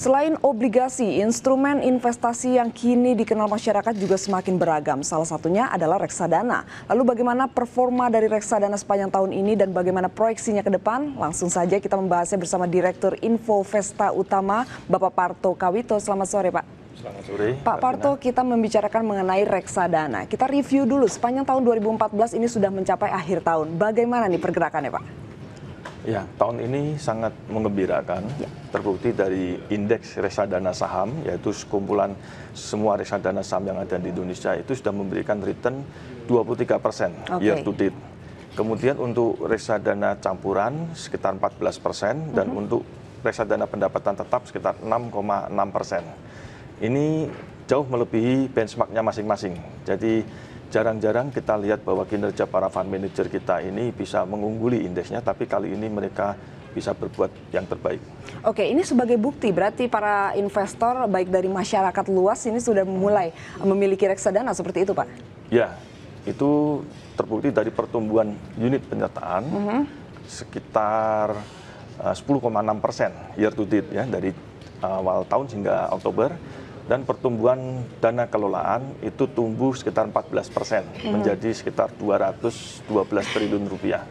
Selain obligasi, instrumen investasi yang kini dikenal masyarakat juga semakin beragam. Salah satunya adalah reksadana. Lalu bagaimana performa dari reksadana sepanjang tahun ini dan bagaimana proyeksinya ke depan? Langsung saja kita membahasnya bersama Direktur Info Vesta Utama, Bapak Parto Kawito. Selamat sore, Pak. Selamat sore. Pak Parto, kita membicarakan mengenai reksadana. Kita review dulu, sepanjang tahun 2014 ini sudah mencapai akhir tahun. Bagaimana nih pergerakannya, Pak? Ya, tahun ini sangat mengembirakan. Terbukti dari indeks reksadana saham, yaitu kumpulan semua reksadana saham yang ada di Indonesia itu sudah memberikan return 23% year to date. Kemudian untuk reksadana campuran sekitar 14% dan untuk reksadana pendapatan tetap sekitar 6,6%. Ini jauh melebihi benchmarknya masing-masing. Jadi jarang-jarang kita lihat bahwa kinerja para fund manager kita ini bisa mengungguli indeksnya, tapi kali ini mereka bisa berbuat yang terbaik. Oke, ini sebagai bukti berarti para investor baik dari masyarakat luas ini sudah mulai memiliki reksadana seperti itu, Pak? Ya, itu terbukti dari pertumbuhan unit penyertaan sekitar 10,6% year to date ya, dari awal tahun hingga Oktober. Dan pertumbuhan dana kelolaan itu tumbuh sekitar 14%, menjadi sekitar 212 triliun rupiah.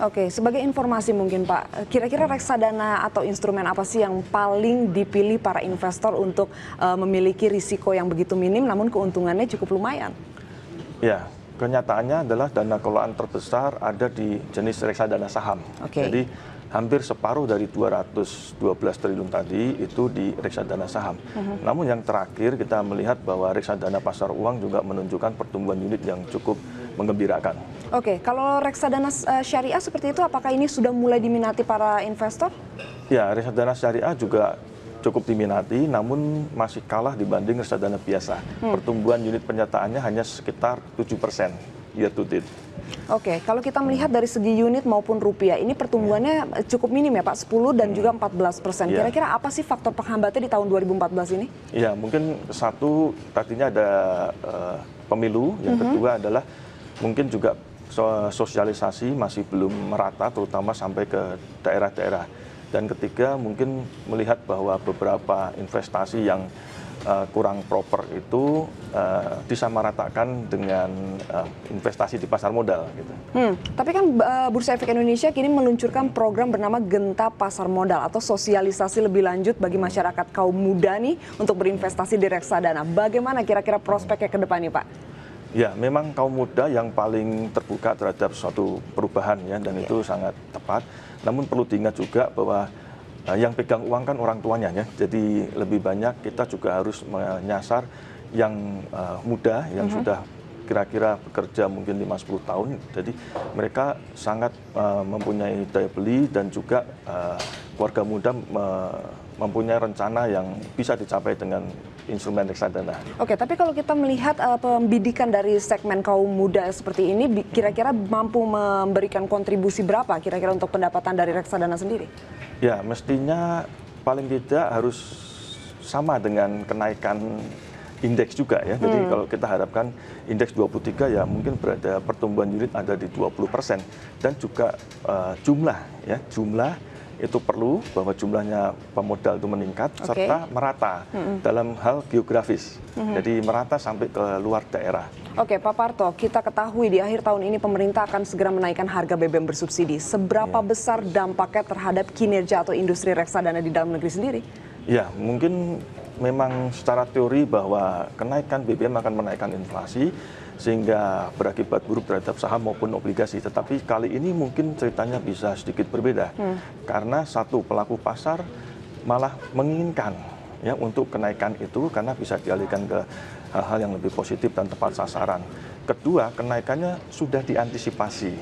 Oke, sebagai informasi mungkin Pak, kira-kira reksadana atau instrumen apa sih yang paling dipilih para investor untuk memiliki risiko yang begitu minim namun keuntungannya cukup lumayan? Ya, kenyataannya adalah dana kelolaan terbesar ada di jenis reksadana saham. Jadi hampir separuh dari 212 triliun tadi itu di reksadana saham. Namun yang terakhir kita melihat bahwa reksadana pasar uang juga menunjukkan pertumbuhan unit yang cukup menggembirakan. Oke, kalau reksadana syariah seperti itu apakah ini sudah mulai diminati para investor? Ya, reksadana syariah juga cukup diminati, namun masih kalah dibanding reksadana biasa. Pertumbuhan unit penyertaannya hanya sekitar 7% year to date. Oke, kalau kita melihat dari segi unit maupun rupiah, ini pertumbuhannya cukup minim ya Pak, 10 dan juga 14%. Kira-kira apa sih faktor penghambatnya di tahun 2014 ini? Ya, mungkin satu tadinya ada pemilu, yang kedua adalah mungkin juga sosialisasi masih belum merata, terutama sampai ke daerah-daerah. Dan ketiga mungkin melihat bahwa beberapa investasi yang kurang proper itu disamaratakan dengan investasi di pasar modal gitu. Tapi kan Bursa Efek Indonesia kini meluncurkan program bernama Genta Pasar Modal atau sosialisasi lebih lanjut bagi masyarakat kaum muda nih untuk berinvestasi di reksadana. Bagaimana kira-kira prospeknya ke depan nih Pak? Ya, memang kaum muda yang paling terbuka terhadap suatu perubahan ya, dan itu sangat tepat. Namun perlu diingat juga bahwa yang pegang uang kan orang tuanya ya, jadi lebih banyak kita juga harus menyasar yang muda, yang sudah kira-kira bekerja mungkin 5-10 tahun, jadi mereka sangat mempunyai daya beli dan juga keluarga muda mempunyai rencana yang bisa dicapai dengan instrumen reksadana. Oke, tapi kalau kita melihat pembidikan dari segmen kaum muda seperti ini, kira-kira mampu memberikan kontribusi berapa kira-kira untuk pendapatan dari reksadana sendiri? Ya, mestinya paling tidak harus sama dengan kenaikan indeks juga ya. Jadi kalau kita harapkan indeks 23 ya mungkin berada pertumbuhan unit ada di 20%. Dan juga jumlah itu perlu bahwa jumlahnya pemodal itu meningkat serta merata dalam hal geografis. Jadi merata sampai ke luar daerah. Oke, Pak Parto, kita ketahui di akhir tahun ini pemerintah akan segera menaikkan harga BBM bersubsidi. Seberapa besar dampaknya terhadap kinerja atau industri reksadana di dalam negeri sendiri? Ya, mungkin memang secara teori bahwa kenaikan BBM akan menaikkan inflasi sehingga berakibat buruk terhadap saham maupun obligasi. Tetapi kali ini mungkin ceritanya bisa sedikit berbeda. Karena satu, pelaku pasar malah menginginkan ya untuk kenaikan itu karena bisa dialihkan ke hal-hal yang lebih positif dan tepat sasaran. Kedua, kenaikannya sudah diantisipasi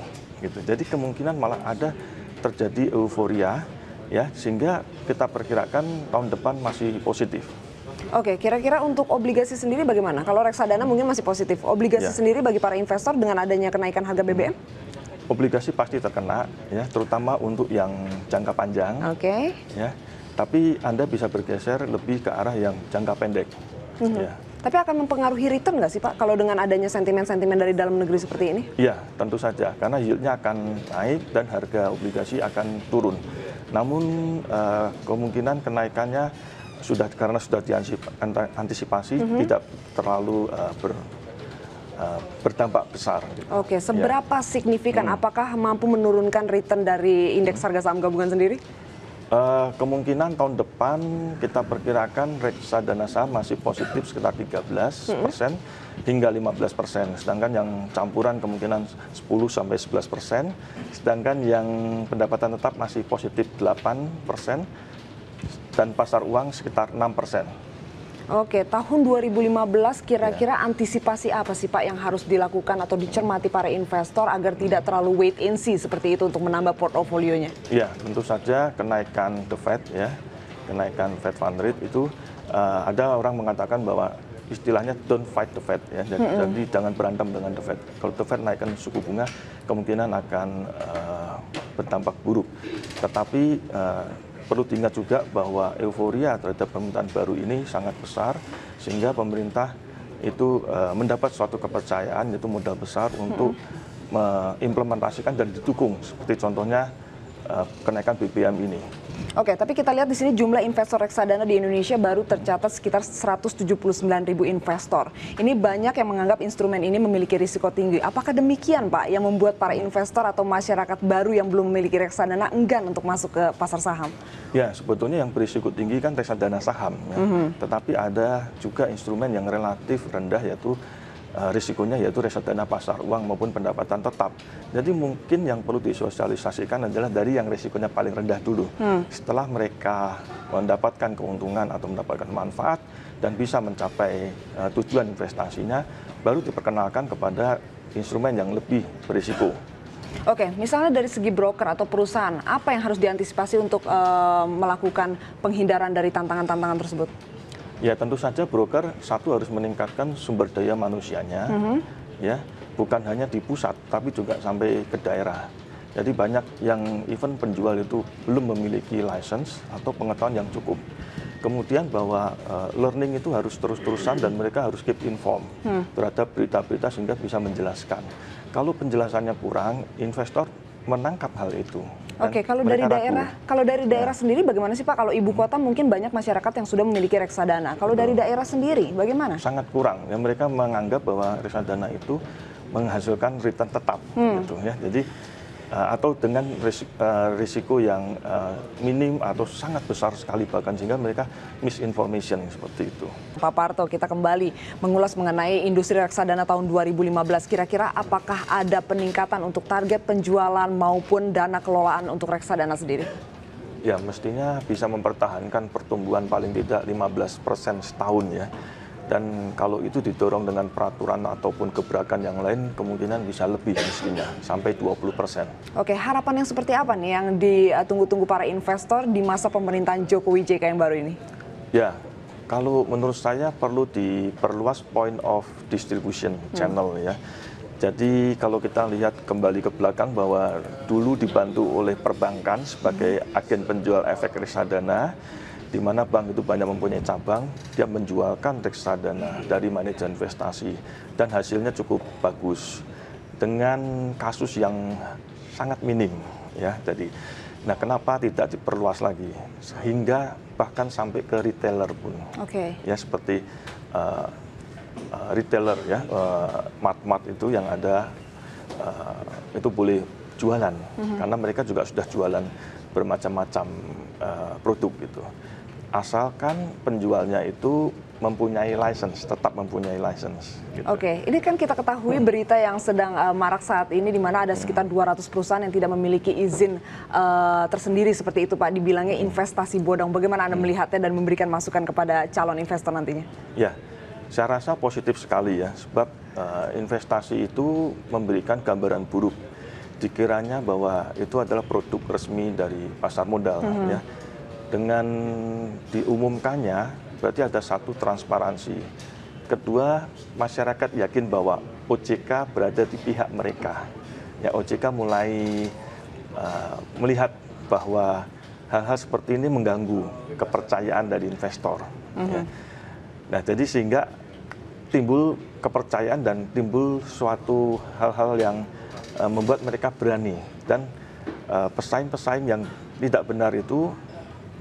gitu. Jadi kemungkinan malah ada terjadi euforia ya, sehingga kita perkirakan tahun depan masih positif. Oke, kira-kira untuk obligasi sendiri bagaimana? Kalau reksadana mungkin masih positif. Obligasi sendiri bagi para investor dengan adanya kenaikan harga BBM? Obligasi pasti terkena ya, terutama untuk yang jangka panjang. Ya. Tapi Anda bisa bergeser lebih ke arah yang jangka pendek. Ya. Tapi akan mempengaruhi return nggak sih Pak kalau dengan adanya sentimen-sentimen dari dalam negeri seperti ini? Iya, tentu saja. Karena yieldnya akan naik dan harga obligasi akan turun. Namun kemungkinan kenaikannya karena sudah diantisipasi tidak terlalu berdampak besar. Gitu. Oke, seberapa signifikan? Apakah mampu menurunkan return dari indeks harga saham gabungan sendiri? Kemungkinan tahun depan kita perkirakan reksadana saham masih positif sekitar 13% hingga 15%. Sedangkan yang campuran kemungkinan 10-11%. Sedangkan yang pendapatan tetap masih positif 8%. Dan pasar uang sekitar 6%. Oke, tahun 2015 kira-kira antisipasi apa sih Pak yang harus dilakukan atau dicermati para investor agar tidak terlalu wait and see seperti itu untuk menambah portofolionya? Ya, tentu saja kenaikan The Fed ya, kenaikan Fed Fund Rate itu ada orang mengatakan bahwa istilahnya don't fight the Fed ya, jadi jangan berantem dengan the Fed. Kalau the Fed naikkan suku bunga kemungkinan akan berdampak buruk. Tetapi perlu diingat juga bahwa euforia terhadap pemerintahan baru ini sangat besar, sehingga pemerintah itu mendapat suatu kepercayaan, yaitu modal besar untuk mengimplementasikan dan didukung, seperti contohnya kenaikan BBM ini. Oke, tapi kita lihat di sini jumlah investor reksadana di Indonesia baru tercatat sekitar 179.000 investor. Ini banyak yang menganggap instrumen ini memiliki risiko tinggi. Apakah demikian Pak yang membuat para investor atau masyarakat baru yang belum memiliki reksadana enggan untuk masuk ke pasar saham? Ya, sebetulnya yang berisiko tinggi kan reksadana saham. Ya. Tetapi ada juga instrumen yang relatif rendah, yaitu risikonya yaitu reksadana pasar uang maupun pendapatan tetap. Jadi mungkin yang perlu disosialisasikan adalah dari yang risikonya paling rendah dulu. Setelah mereka mendapatkan keuntungan atau mendapatkan manfaat dan bisa mencapai tujuan investasinya, baru diperkenalkan kepada instrumen yang lebih berisiko. Oke, misalnya dari segi broker atau perusahaan, apa yang harus diantisipasi untuk melakukan penghindaran dari tantangan-tantangan tersebut? Ya, tentu saja broker satu harus meningkatkan sumber daya manusianya, ya, bukan hanya di pusat, tapi juga sampai ke daerah. Jadi banyak yang even penjual itu belum memiliki license atau pengetahuan yang cukup. Kemudian bahwa learning itu harus terus-terusan dan mereka harus keep informed terhadap berita-berita sehingga bisa menjelaskan. Kalau penjelasannya kurang, investor menangkap hal itu. Oke, kalau dari daerah sendiri bagaimana sih Pak? Kalau ibu kota mungkin banyak masyarakat yang sudah memiliki reksadana. Kalau dari daerah sendiri bagaimana? Sangat kurang. Ya, mereka menganggap bahwa reksadana itu menghasilkan return tetap, gitu ya. Jadi atau dengan risiko yang minim atau sangat besar sekali bahkan, sehingga mereka misinformation seperti itu. Pak Parto, kita kembali mengulas mengenai industri reksadana tahun 2015. Kira-kira apakah ada peningkatan untuk target penjualan maupun dana kelolaan untuk reksadana sendiri? Ya, mestinya bisa mempertahankan pertumbuhan paling tidak 15% setahun ya. Dan kalau itu didorong dengan peraturan ataupun gebrakan yang lain, kemungkinan bisa lebih mestinya, sampai 20%. Oke, harapan yang seperti apa nih yang ditunggu-tunggu para investor di masa pemerintahan Jokowi JK yang baru ini? Ya, kalau menurut saya perlu diperluas point of distribution channel ya. Jadi kalau kita lihat kembali ke belakang bahwa dulu dibantu oleh perbankan sebagai agen penjual efek reksadana, di mana bank itu banyak mempunyai cabang, dia menjualkan reksadana dari manajer investasi dan hasilnya cukup bagus dengan kasus yang sangat minim ya. Jadi, nah kenapa tidak diperluas lagi sehingga bahkan sampai ke retailer pun, ya seperti retailer ya, mart-mart itu yang ada itu boleh jualan karena mereka juga sudah jualan bermacam-macam produk gitu. Asalkan penjualnya itu mempunyai license, tetap mempunyai license. Gitu. Oke, ini kan kita ketahui berita yang sedang marak saat ini, di mana ada sekitar 200 perusahaan yang tidak memiliki izin tersendiri seperti itu Pak, dibilangnya investasi bodong. Bagaimana Anda melihatnya dan memberikan masukan kepada calon investor nantinya? Ya, saya rasa positif sekali ya, sebab investasi itu memberikan gambaran buruk. Dikiranya bahwa itu adalah produk resmi dari pasar modal ya. Dengan diumumkannya, berarti ada satu transparansi. Kedua, masyarakat yakin bahwa OJK berada di pihak mereka. Ya, OJK mulai melihat bahwa hal-hal seperti ini mengganggu kepercayaan dari investor. Ya. Nah, jadi sehingga timbul kepercayaan dan timbul suatu hal-hal yang membuat mereka berani. Dan pesaing-pesaing yang tidak benar itu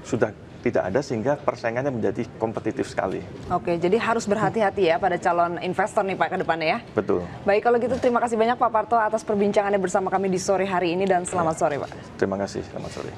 sudah tidak ada sehingga persaingannya menjadi kompetitif sekali. Oke, jadi harus berhati-hati ya pada calon investor nih Pak ke depannya ya. Betul. Baik, kalau gitu terima kasih banyak Pak Parto atas perbincangannya bersama kami di sore hari ini dan selamat sore Pak. Terima kasih, selamat sore.